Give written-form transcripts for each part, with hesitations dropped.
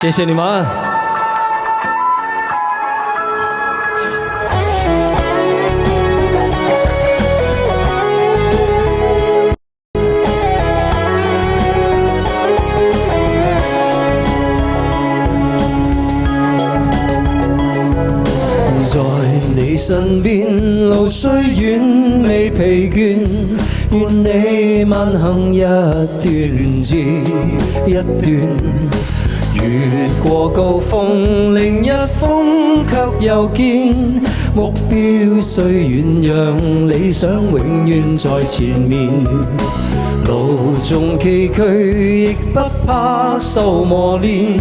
谢谢你们。在你身邊，路雖遠未疲倦，願你慢行一段接一段。越過高峰，另一峰卻又見，目標雖遠，讓理想永遠在前面。路縱崎嶇，亦不怕受磨練，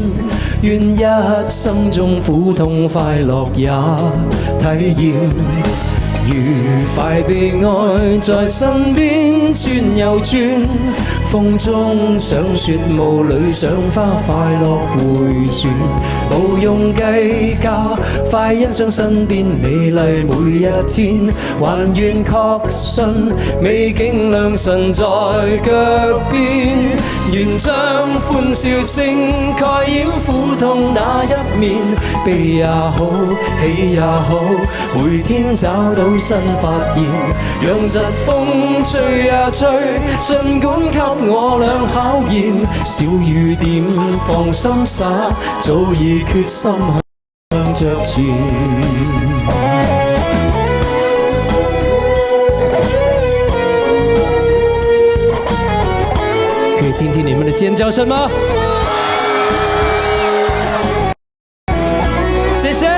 願一生中苦痛快樂也體驗。愉快被愛在身邊轉又轉，風中想說霧裏想花，快樂回旋，無用計較，快欣賞身邊美麗每一天，還願確信美景良辰在腳邊，願將歡笑聲蓋掩苦痛那一面，悲也好，喜也好，每天找到新發現，讓疾風吹呀吹，儘管給我倆考驗，小雨點放心灑，早已決心向着前。可以聽聽你們的尖叫聲嗎？謝謝。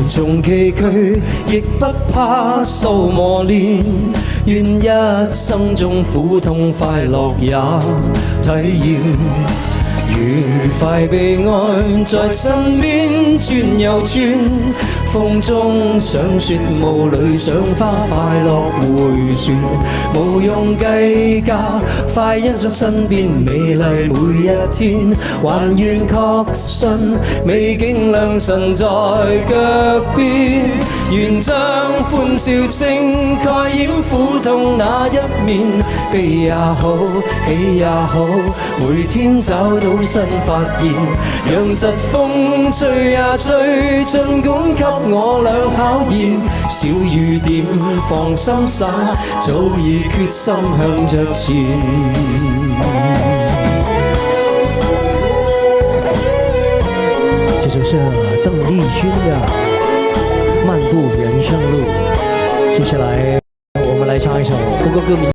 縱崎嶇，亦不怕受磨練，願一生中苦痛快樂也體驗。愉快被愛在身邊轉又轉，風中想說霧裏想花，快樂回旋，無用計較，快欣賞身邊美麗每一天，還願確信美景良辰在腳邊，願將歡笑聲蓋掩苦痛那一面，悲也好，喜也好，每天找到新發現，讓疾風吹呀吹，儘管給我倆考驗，小雨點放心灑，早已決心向着前。這首是鄧麗君的《漫步人生路》，接下來我們來唱一首不過歌名